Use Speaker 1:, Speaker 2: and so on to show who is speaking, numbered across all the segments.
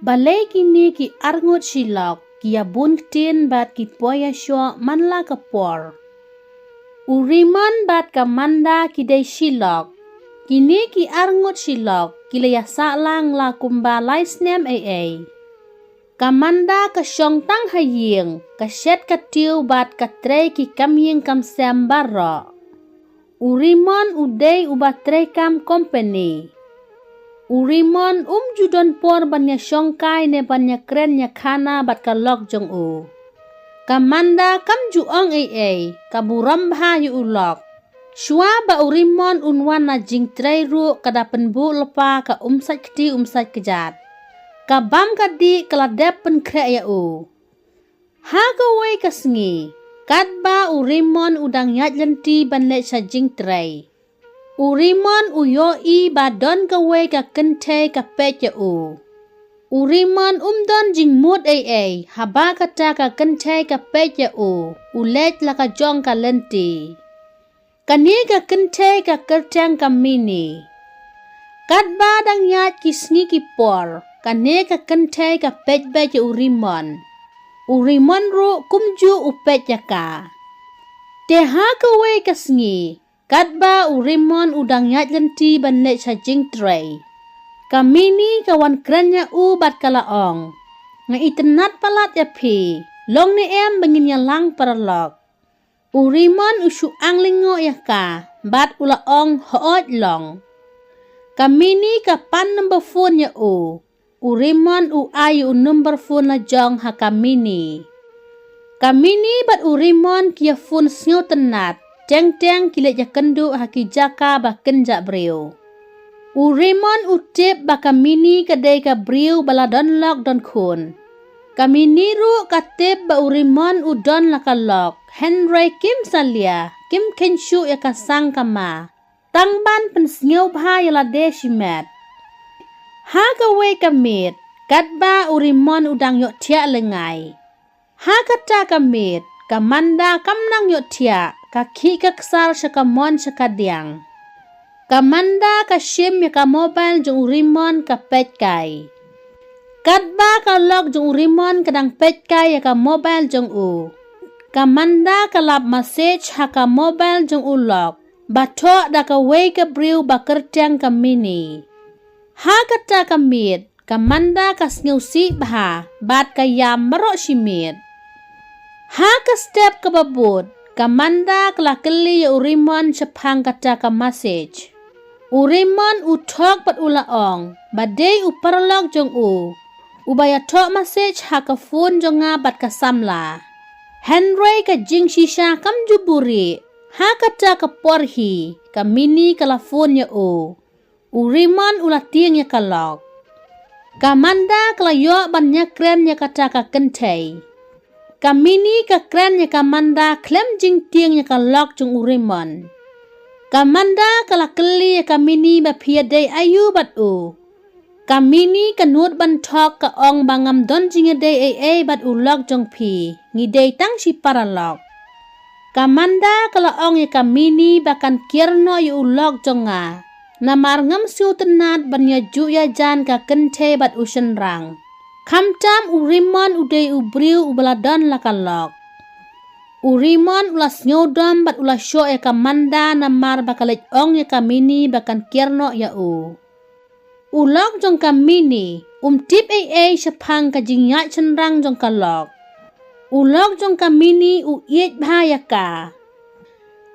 Speaker 1: balai kini ki arngot silok kia bun tin bat ki poya Shoh manla kapor. Uriman bat kamanda ki day silok. Kini ki arngot silok kila ya saklang la kumbalay snem ay. Kamanda ka syong tang haying ka syet ka tiu bat ka trey ki kamying kam sem barro. Uriman uday ubatrey kam company. Urimon judon por banya syongkai ne banya kren nya khana bat ka lok jong u. Kamanda kam juong ay kaburam bha yu ulok. Shua ba urimon unwan na jing trey ru kada penbu lepa ka umsat keti umsat kejat. Kabam kadi kaladep pen krek ya u. Ha gawai kasngi. Kadba urimon udang yat lenti ban let sa jing trey. Urimon uyoi badon kawe ka kente ka pecha u. Urimon don jing mut ay haba kata ka kente ka pecha u. Ulet la ka jong ka lenti. Kani ka kente ka kertang ka mini. Kadba dang yat kisngi ki por. Kani ka kente ka pecha urimon. Urimon ru kumju upecha ka. Teha kawe kasngi. Kadba urimon udang yat lenti ban let sa jing tray. Kamini kawan kerennya u bat kalaong. Nga itenat palat ya pi. Long ni bangin ya lang paralok. Urimon usu ang lingo ya ka. Bat ulaong hoot long. Kamini kapan number phone ya u. Urimon ayu number phone la jong ha kamini. Kamini bat urimon kia phone snyo tenat. Teng kilit ya kendu haki jaka baken jak beriu. Urimon utip baka mini kadai ka beriu baladon lok don kun. Kamini ru katip ba urimon udon laka lok. Henry Kim Salia, Kim Kenshu ya kasang kama. Tangban pensngiu bha ya lade shimet. Ha kawe kamit, kadba urimon udang yok tiak lengai. Ha kata kamit, kamanda kamnang yok tiak. Kaki kaksar syakamon syakadiang. Kamanda kasyim ya ka mobile jong urimon ka pet kai. Kadba ka log jong urimon kadang pet kai ya ka mobile jong u. Kamanda ka lap message ha ka mobile jong u log. Batok da ka wey ka briu bakertiang ka mini. Ha kata kamit. Kamanda ka sngiusi bha. Bat ka yam marok simit. Ha ka step ka babut. Kamanda kelakeli ya urimon sepang kata ka message. Urimon utok pat ulaong. Badai uparlog jong u. Ubaya tok message ha ka phone jonga bat ka samla. Henry ka jing shisha kam juburi. Ha kata ka porhi. Kamini kala phone ya u. Urimon ulatiang ya kalok. Kamanda kelayok banyak kren ya kata ka kentay. Kamini ka kren ya kamanda klem jing tiang ya ka lok jong urimon. Kamanda kalakeli ya kamini bapia day ayu bat u. Kamini kanut bantok ka ong bangam don jing ya day ay bat u lok jong pi. Ngiday tang si paralok. Kamanda kalaong ya kamini bakan kierno ya u lok jong nga. Namar ngam siu tenat banya ju ya jan ka kente bat u senrang. Kamtam urimon uday ubriu ubaladon lakalok. Urimon ulas nyodom bat ulas Shoh ya kamanda namar bakalit ong ya kamini bakan kierno ya u. Ulok jong kamini tip ay sepang kajinyat cenrang jong kalok. Ulok jong kamini iet bahaya ka.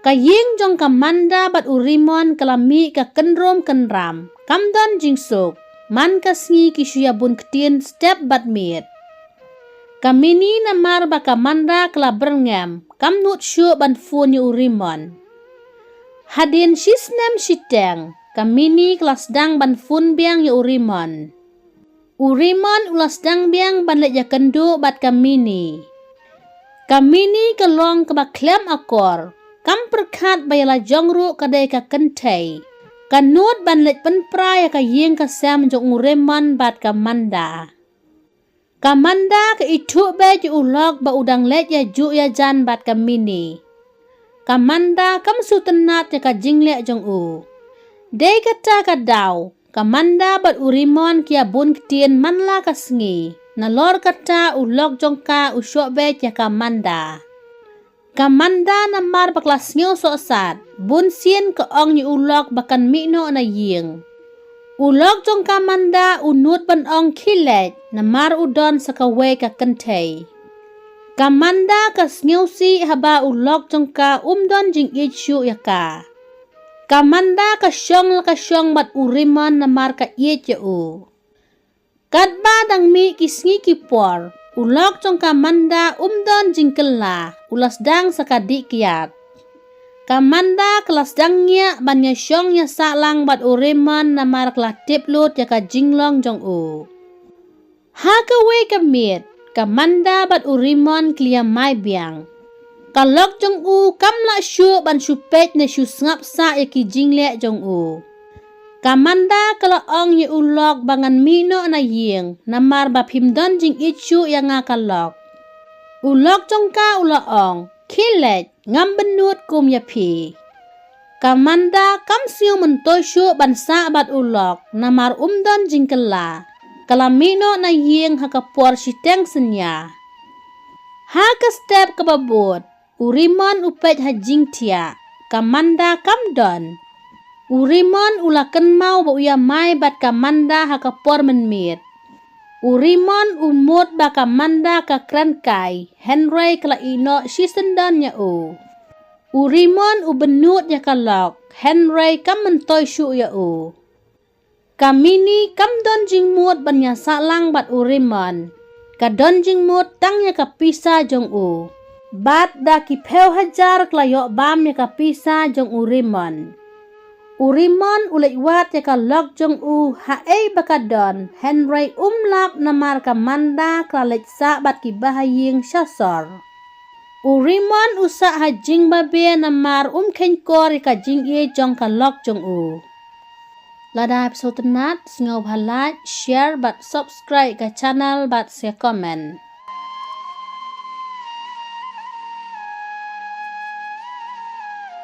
Speaker 1: Kaying jong kamanda bat urimon kalami ka kenrom kenram. Kamdon jingsuk. Man kasngi kisuya bun ketien step bat miet. Kamini namar baka manda kala berngam. Kam nut Shoh ban phone yu urimon. Hadin sisnem Shiteng. Kamini kelas dang ban phone biang yu urimon. Urimon ulas dang biang ban lek ya kendu bat kamini. Kamini kelong kebaklem akor. Kam perkat bayala jongru kadai ka kentay. Kanut ban let penpra ya ka ying ka sem jong urimon bat kamanda. Kamanda ka itu be ju ulok ba udang let ya ju ya jan bat kamini. Kamanda kam su tenat ya ka jingle jong u. Dei kata ka daw Kamanda bat urimon kia bun ketien manla kasngi. Nalor kata ulok jongka usyok be tia kamanda. Kamanda namar baklas ngyo sosat. Bun sien ke ong ni ulok bakan mikno na ying. Ulok jong kamanda unut ban ong kilet namar udon sakawe ka kentay. Kamanda kas ngeusi haba ulok jong ka umdon jing ichu yaka. Kamanda kasyong bat uriman namar ka iet u. Kadba dang mi kisngi kipor. Ulok jong kamanda umdon jing kela ulas dang sakadik kiat. Kamanda kelas dangnya banya syong ya salang bat uriman namar kelatip lut ya ka jinglong jong u. Hakawe kamiet, kamanda bat uriman klia mai biang. Kalok jong u kamla syu ban syupet na syu ngap sa ya ki jingle jong u. Kamanda kala ong ya ulok bangan mino na ying namar bap himdon jing ichu ya nga kalok. Ulok jong ka ula ong. Kilet ngam benut kum yapi. Kamanda kam siu mentoy syu bansa bat ulok namar umdon jingkela. Kalamino na ying hakapor shiteng senya. Haka step kababot. Urimon upet hajing tia. Kamanda kamdon. Urimon ulaken mau ba uya mai bat kamanda hakapor menmit. Urimon umut ba kamanda ka krankai, Henry kala ino sisendan nya u. Urimon ubenut ya kalok, Henry kam mentoy syu ya u. Kamini kam don jing mut banya salang bat urimon. Ka don jing mut tang ya kapisa jong u. Bat da ki peu hajar klayok bam ya kapisa jong urimon. Urimon ulek wat ya kalok jong u hae bakadon Henry umlap namar kamanda klalek sa bat ki bahaying syasor. Urimon usa hajing babe namar kenkor ka jing ye jong kalok jong u. Lada episode tenat sengau halat share bat subscribe ke channel bat share comment.